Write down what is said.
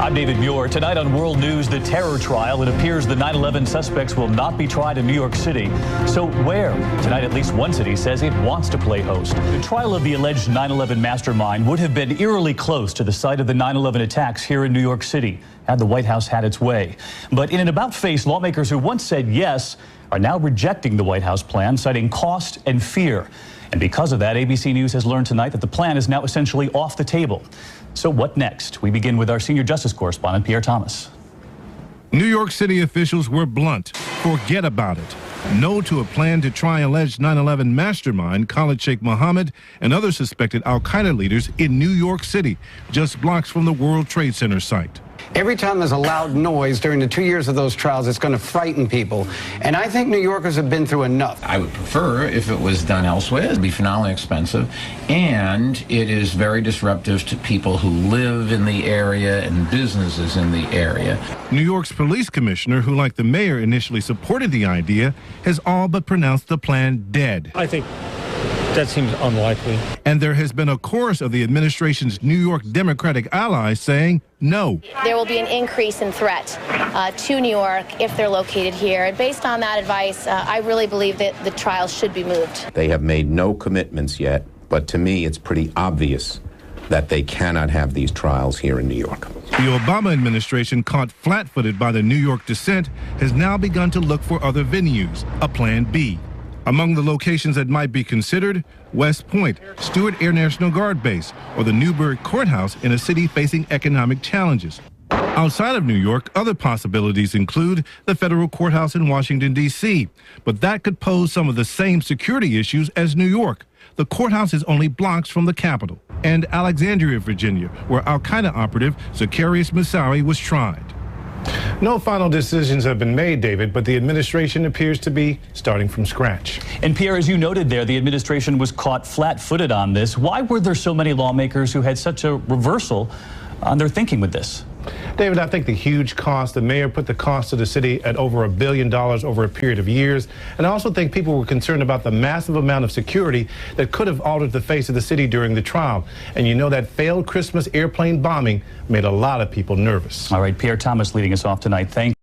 I'm David Muir. Tonight on World News, the terror trial. It appears the 9/11 suspects will not be tried in New York City. So where? Tonight, at least one city says it wants to play host. The trial of the alleged 9/11 mastermind would have been eerily close to the site of the 9/11 attacks here in New York City, had the White House had its way. But in an about-face, lawmakers who once said yes are now rejecting the White House plan, citing cost and fear. And because of that, ABC News has learned tonight that the plan is now essentially off the table. So what next? We begin with our senior justice correspondent, Pierre Thomas. New York City officials were blunt. Forget about it. No to a plan to try alleged 9/11 mastermind Khalid Sheikh Mohammed and other suspected al-Qaeda leaders in New York City, just blocks from the World Trade Center site. Every time there's a loud noise during the 2 years of those trials, it's going to frighten people. And I think New Yorkers have been through enough. I would prefer if it was done elsewhere. It'd be phenomenally expensive. And it is very disruptive to people who live in the area and businesses in the area. New York's police commissioner, who like the mayor initially supported the idea, has all but pronounced the plan dead. I think that seems unlikely. And there has been a chorus of the administration's New York Democratic allies saying no. There will be an increase in threat to New York if they're located here. And based on that advice, I really believe that the trial should be moved. They have made no commitments yet, but to me it's pretty obvious that they cannot have these trials here in New York. The Obama administration, caught flat-footed by the New York dissent, has now begun to look for other venues, a plan B. Among the locations that might be considered, West Point, Stewart Air National Guard Base, or the Newburgh Courthouse in a city facing economic challenges. Outside of New York, other possibilities include the federal courthouse in Washington, D.C., but that could pose some of the same security issues as New York. The courthouse is only blocks from the Capitol. And Alexandria, Virginia, where al-Qaeda operative Zacarias Moussaoui was tried. No final decisions have been made, David, but the administration appears to be starting from scratch. And Pierre, as you noted there, the administration was caught flat-footed on this. Why were there so many lawmakers who had such a reversal on their thinking with this? David, I think the huge cost, the mayor put the cost to the city at over $1 billion over a period of years. And I also think people were concerned about the massive amount of security that could have altered the face of the city during the trial. And you know that failed Christmas airplane bombing made a lot of people nervous. All right, Pierre Thomas leading us off tonight. Thank you.